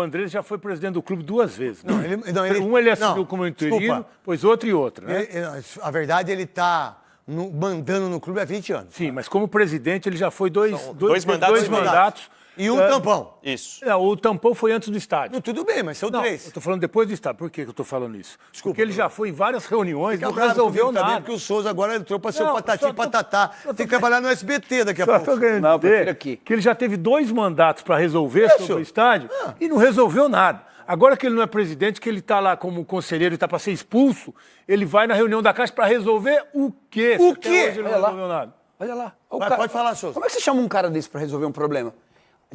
Andrés já foi presidente do clube 2 vezes. Não, ele assumiu como interino, depois outro e outro, né? A verdade, ele está mandando no clube há 20 anos. Sim, mas como presidente ele já foi dois mandatos. E um tampão. Isso. O tampão foi antes do estádio. Não, tudo bem, mas são 3. Eu estou falando depois do estádio. Por que eu estou falando isso? Desculpa. Porque ele já foi em várias reuniões, não Fica resolveu nada. Porque o Souza agora entrou para ser o patati e patatá. Tem que trabalhar no SBT daqui a Só pouco. estou querendo dizer que ele já teve 2 mandatos para resolver sobre o estádio e não resolveu nada. Agora que ele não é presidente, que ele está lá como conselheiro e está para ser expulso, ele vai na reunião da Caixa para resolver o quê? O quê? Hoje ele não resolveu nada. Olha lá. Pode falar, Souza. Como é que você chama um cara desse para resolver um problema?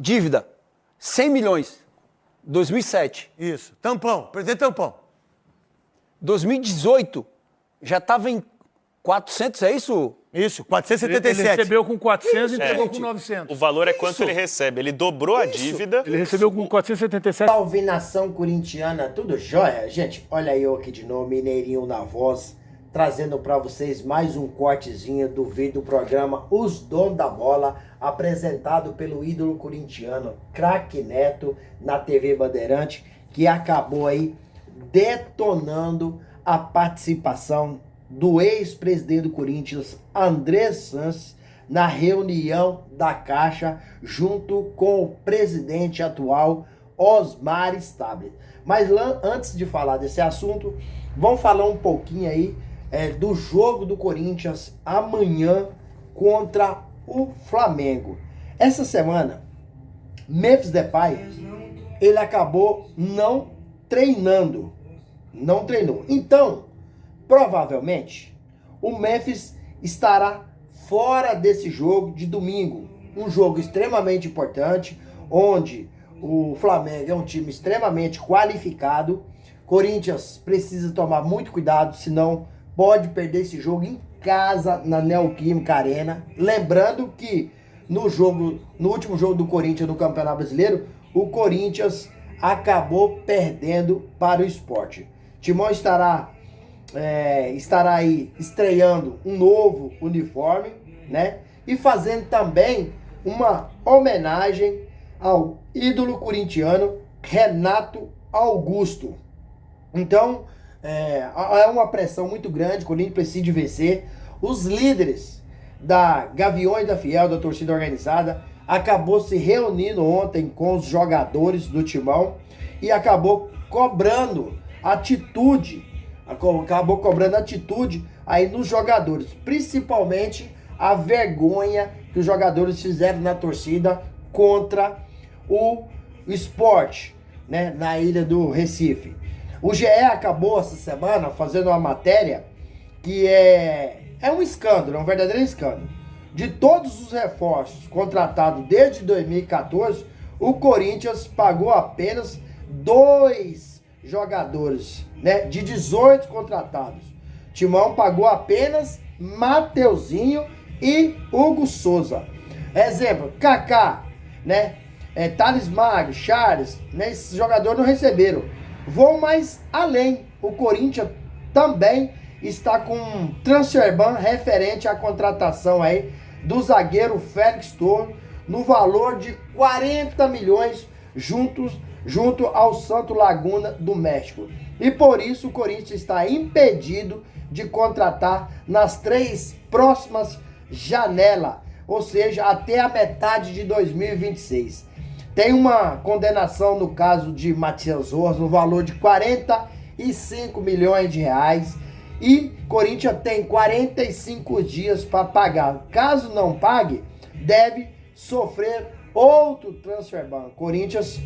Dívida, 100 milhões, 2007. Isso. Tampão, presidente tampão. 2018, já estava em 400, é isso? Isso, 477. Ele recebeu com 400 e entregou com 900. O valor é quanto ele recebe. Ele dobrou a dívida. Ele recebeu com 477. Salve, nação corintiana, tudo jóia? Gente, olha eu aqui de novo, Mineirinho na voz, trazendo para vocês mais um cortezinho do vídeo do programa Os Donos da Bola, apresentado pelo ídolo corintiano, Craque Neto, na TV Bandeirante, que acabou aí detonando a participação do ex-presidente do Corinthians, Andrés Sanches, na reunião da Caixa, junto com o presidente atual, Osmar Stabile. Mas antes de falar desse assunto, vamos falar um pouquinho aí do jogo do Corinthians amanhã contra o Flamengo. Essa semana, Memphis Depay, ele acabou não treinando. Não treinou. Então, provavelmente, o Memphis estará fora desse jogo de domingo. Um jogo extremamente importante, onde o Flamengo é um time extremamente qualificado. Corinthians precisa tomar muito cuidado, senão pode perder esse jogo em casa, na Neoquímica Arena. Lembrando que no último jogo do Corinthians no Campeonato Brasileiro, o Corinthians acabou perdendo para o Sport. Timão estará aí estreando um novo uniforme, né? E fazendo também uma homenagem ao ídolo corintiano Renato Augusto. Então, é uma pressão muito grande, o Corinthians precisa de vencer. Os líderes da Gaviões da Fiel, da torcida organizada, acabou se reunindo ontem com os jogadores do Timão e acabou cobrando atitude aí nos jogadores, principalmente a vergonha que os jogadores fizeram na torcida contra o Sport, né, na ilha do Recife. O GE acabou essa semana fazendo uma matéria que é um escândalo, é um verdadeiro escândalo. De todos os reforços contratados desde 2014, o Corinthians pagou apenas 2 jogadores, né, de 18 contratados. Timão pagou apenas Mateuzinho e Hugo Souza. Exemplo, Kaká, né, Thales Magno, Charles, né, esses jogadores não receberam. Vou mais além, o Corinthians também está com um transfer ban referente à contratação aí do zagueiro Félix Torres no valor de 40 milhões junto ao Santo Laguna do México. E por isso o Corinthians está impedido de contratar nas 3 próximas janelas, ou seja, até a metade de 2026. Tem uma condenação no caso de Matias Rojas no valor de 45 milhões de reais e Corinthians tem 45 dias para pagar. Caso não pague, deve sofrer outro transfer ban. Corinthians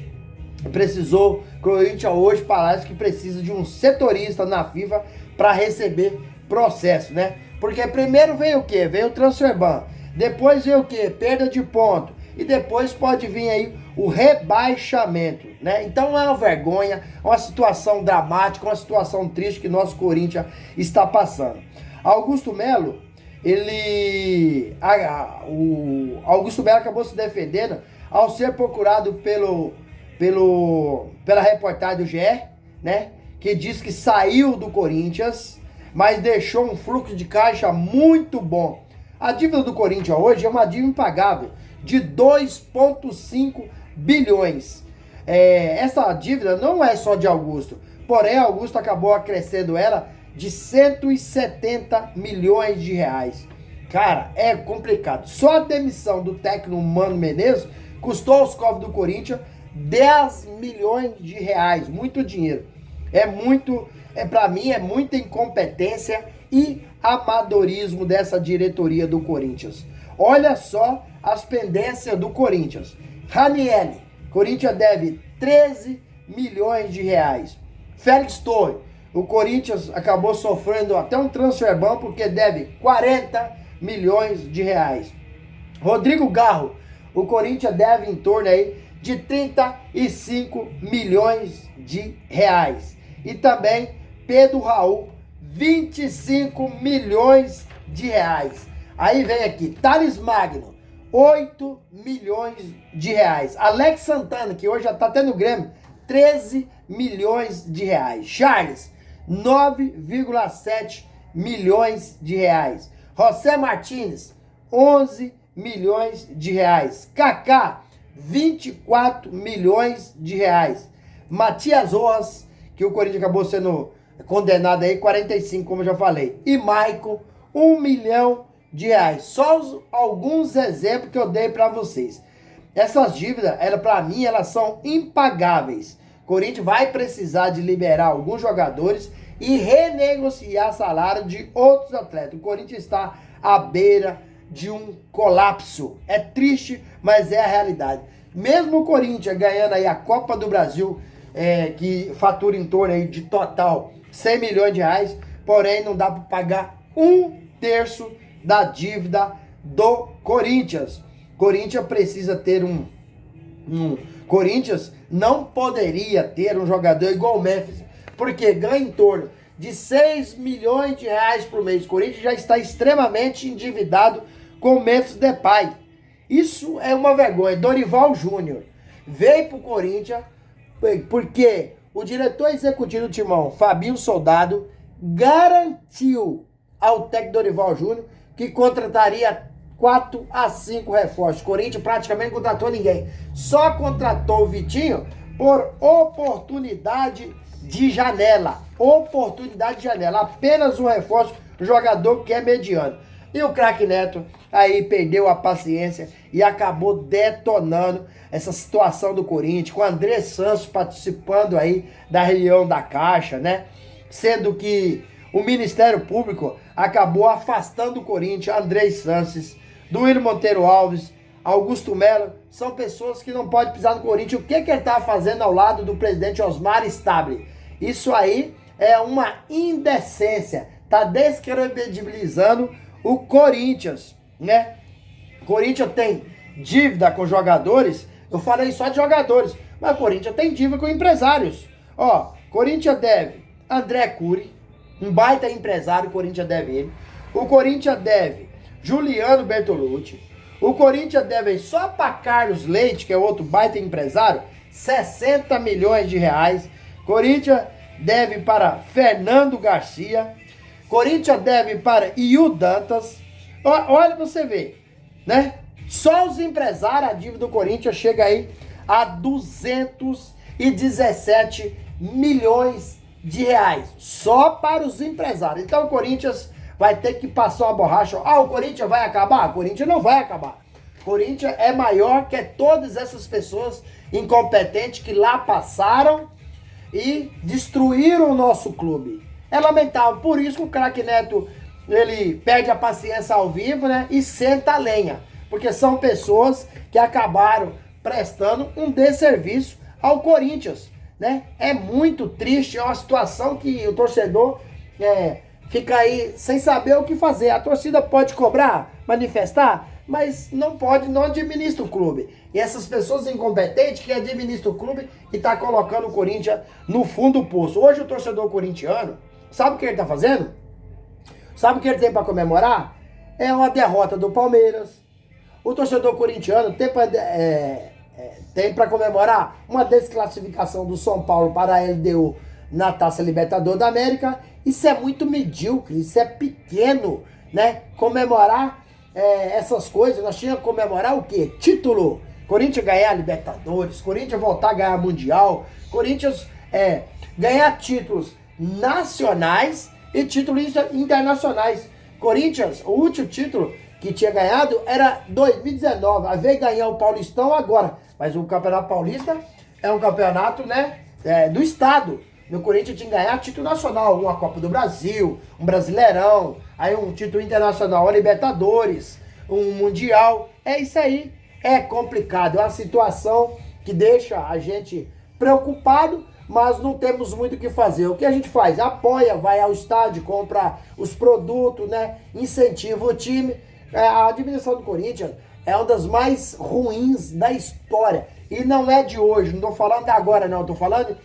hoje parece que precisa de um setorista na FIFA para receber processo, né? Porque primeiro veio o quê? Veio o transfer ban. Depois veio o quê? Perda de ponto. E depois pode vir aí o rebaixamento, né? Então é uma vergonha, uma situação dramática, uma situação triste que nosso Corinthians está passando. Augusto Melo, o Augusto Melo acabou se defendendo ao ser procurado pela reportagem do GE, né? Que diz que saiu do Corinthians, mas deixou um fluxo de caixa muito bom. A dívida do Corinthians hoje é uma dívida impagável de 2,5 bilhões. essa dívida não é só de Augusto, porém Augusto acabou acrescendo ela de 170 milhões de reais. Cara, é complicado. Só a demissão do técnico Mano Menezes custou aos cofres do Corinthians 10 milhões de reais. Muito dinheiro. Pra mim, é muita incompetência e amadorismo dessa diretoria do Corinthians. Olha só as pendências do Corinthians. Ranieri, Corinthians deve 13 milhões de reais. Félix Torres, o Corinthians acabou sofrendo até um transfer ban porque deve 40 milhões de reais. Rodrigo Garro, o Corinthians deve em torno aí de 35 milhões de reais. E também Pedro Raul, 25 milhões de reais. Aí vem aqui, Thales Magno, 8 milhões de reais. Alex Santana, que hoje já tá tendo Grêmio, 13 milhões de reais. Charles, 9,7 milhões de reais. José Martínez, 11 milhões de reais. Kaká, 24 milhões de reais. Matias Rojas, que o Corinthians acabou sendo condenado aí, 45, como eu já falei. E Maicon, 1 milhão de reais. Só alguns exemplos que eu dei para vocês. Essas dívidas, para mim, elas são impagáveis. O Corinthians vai precisar de liberar alguns jogadores e renegociar salário de outros atletas. O Corinthians está à beira de um colapso. É triste, mas é a realidade. Mesmo o Corinthians ganhando aí a Copa do Brasil, que fatura em torno aí de total 100 milhões de reais, porém não dá para pagar 1/3 da dívida do Corinthians. Corinthians precisa ter Corinthians não poderia ter um jogador igual o Memphis, porque ganha em torno de 6 milhões de reais por mês. O Corinthians já está extremamente endividado com o Memphis Depay. Isso é uma vergonha. Dorival Júnior veio para o Corinthians porque o diretor executivo do Timão, Fabinho Soldado, garantiu ao técnico Dorival Júnior que contrataria 4 a 5 reforços. O Corinthians praticamente não contratou ninguém. Só contratou o Vitinho por oportunidade de janela. Oportunidade de janela. Apenas um reforço, um jogador que é mediano. E o craque Neto aí perdeu a paciência e acabou detonando essa situação do Corinthians, com o André Santos participando aí da reunião da Caixa, né? Sendo que o Ministério Público acabou afastando o Corinthians, André Santos, Duílio Monteiro Alves, Augusto Melo, são pessoas que não podem pisar no Corinthians. O que ele está fazendo ao lado do presidente Osmar Stabile? Isso aí é uma indecência, está descredibilizando o Corinthians, né? O Corinthians tem dívida com jogadores, eu falei só de jogadores, mas o Corinthians tem dívida com empresários. Ó, Corinthians deve André Cury, um baita empresário, o Corinthians deve ele. O Corinthians deve Juliano Bertolucci. O Corinthians deve só para Carlos Leite, que é outro baita empresário, 60 milhões de reais. Corinthians deve para Fernando Garcia. Corinthians deve para Iu Dantas. Olha pra você ver, né? Só os empresários, a dívida do Corinthians chega aí a 217 milhões de reais. Só para os empresários. Então o Corinthians vai ter que passar uma borracha. O Corinthians vai acabar? O Corinthians não vai acabar. O Corinthians é maior que todas essas pessoas incompetentes que lá passaram e destruíram o nosso clube. É lamentável. Por isso que o craque Neto, ele perde a paciência ao vivo, né? E senta a lenha. Porque são pessoas que acabaram prestando um desserviço ao Corinthians, né? É muito triste, é uma situação que o torcedor fica aí sem saber o que fazer. A torcida pode cobrar, manifestar, mas não pode, não administra o clube. E essas pessoas incompetentes que administram o clube e tá colocando o Corinthians no fundo do poço. Hoje o torcedor corintiano, sabe o que ele tá fazendo? Sabe o que ele tem para comemorar? É uma derrota do Palmeiras. O torcedor corintiano tem para comemorar uma desclassificação do São Paulo para a LDU na Taça Libertadores da América. Isso é muito medíocre, isso é pequeno, né? Comemorar essas coisas, nós tínhamos que comemorar o quê? Título. Corinthians ganhar a Libertadores, Corinthians voltar a ganhar Mundial, Corinthians ganhar títulos nacionais e títulos internacionais. Corinthians, o último título que tinha ganhado era 2019, a vez ganhar o Paulistão agora, mas o Campeonato Paulista é um campeonato, né, do estado. O Corinthians tinha que ganhar título nacional, uma Copa do Brasil, um Brasileirão, aí um título internacional, a Libertadores, um Mundial. É isso aí, é complicado, é uma situação que deixa a gente preocupado, mas não temos muito o que fazer. O que a gente faz? Apoia, vai ao estádio, compra os produtos, né, incentiva o time. A administração do Corinthians é uma das mais ruins da história. E não é de hoje, não estou falando de agora não, estou falando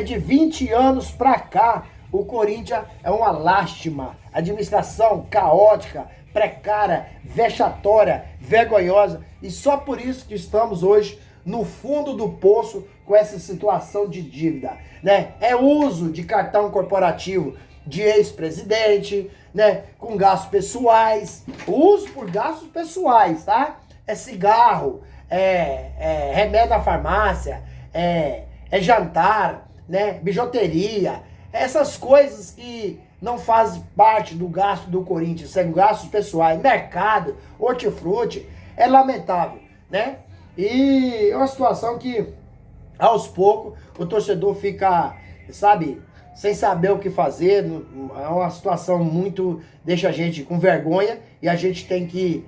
de 20 anos pra cá. O Corinthians é uma lástima. Administração caótica, precária, vexatória, vergonhosa. E só por isso que estamos hoje no fundo do poço com essa situação de dívida, né? É uso de cartão corporativo de ex-presidente, né? Com gastos pessoais. Uso por gastos pessoais, tá? É cigarro, remédio da farmácia, é jantar, né? Bijuteria. Essas coisas que não fazem parte do gasto do Corinthians, são gastos pessoais, mercado, hortifruti. É lamentável, né? E é uma situação que, aos poucos, o torcedor fica, sabe, sem saber o que fazer. É uma situação muito, deixa a gente com vergonha, e a gente tem que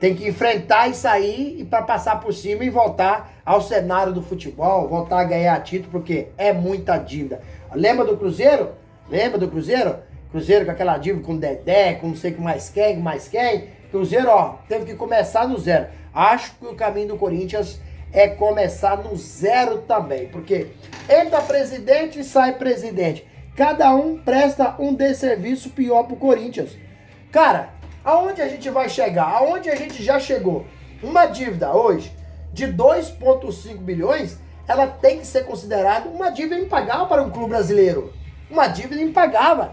enfrentar isso aí, e para passar por cima e voltar ao cenário do futebol, voltar a ganhar título, porque é muita dívida. Lembra do Cruzeiro? Lembra do Cruzeiro? Cruzeiro com aquela dívida com o Dedé, com não sei o que mais quem. Cruzeiro, ó, teve que começar no zero. Acho que o caminho do Corinthians é começar no zero também, porque entra presidente e sai presidente. Cada um presta um desserviço pior pro Corinthians. Cara, aonde a gente vai chegar? Aonde a gente já chegou? Uma dívida hoje de 2,5 bilhões, ela tem que ser considerada uma dívida impagável para um clube brasileiro. Uma dívida impagável.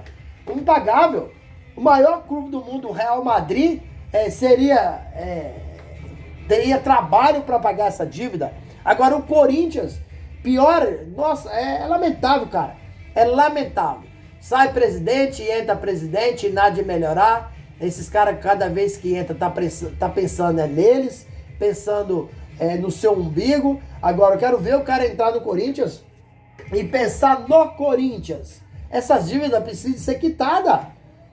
O maior clube do mundo, o Real Madrid, teria trabalho para pagar essa dívida. Agora o Corinthians, pior, nossa, é lamentável, cara. É lamentável. Sai presidente, entra presidente, nada de melhorar. Esses caras, cada vez que entra, tá pensando neles, pensando no seu umbigo. Agora eu quero ver o cara entrar no Corinthians e pensar no Corinthians. Essas dívidas precisam ser quitadas.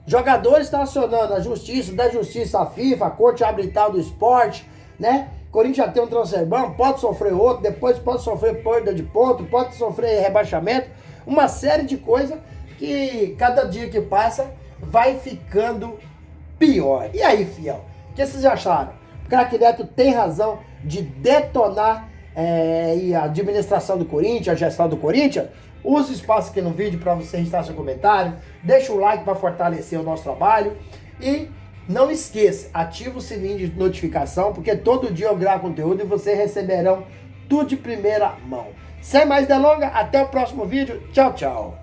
Jogadores estão acionando a justiça, da justiça, a FIFA, a Corte Arbitral do Esporte, né? Corinthians já tem um transferban, pode sofrer outro, depois pode sofrer perda de ponto, pode sofrer rebaixamento, uma série de coisas que cada dia que passa vai ficando pior. E aí, fiel, o que vocês acharam? O Craque Neto tem razão de detonar a administração do Corinthians, a gestão do Corinthians? Use o espaço aqui no vídeo para você registrar seu comentário, deixa o like para fortalecer o nosso trabalho e não esqueça, ativa o sininho de notificação, porque todo dia eu gravo conteúdo e vocês receberão tudo de primeira mão. Sem mais delongas, até o próximo vídeo. Tchau, tchau.